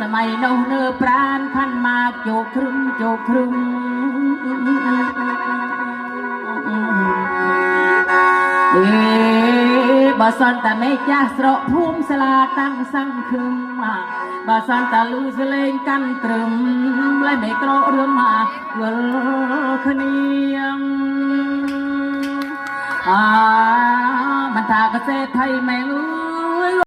สมัยโน้เนื้อปราณขันมาโจครึมโจครึมบ่สอนแต่ไม่จ้าสระภูมิสลาตั้งสังคึมบ่สอนแต่ลูสเลงกันตรึมและไม่กระเรื่องมาเวลคเนียงมันตากระเซไทยแมง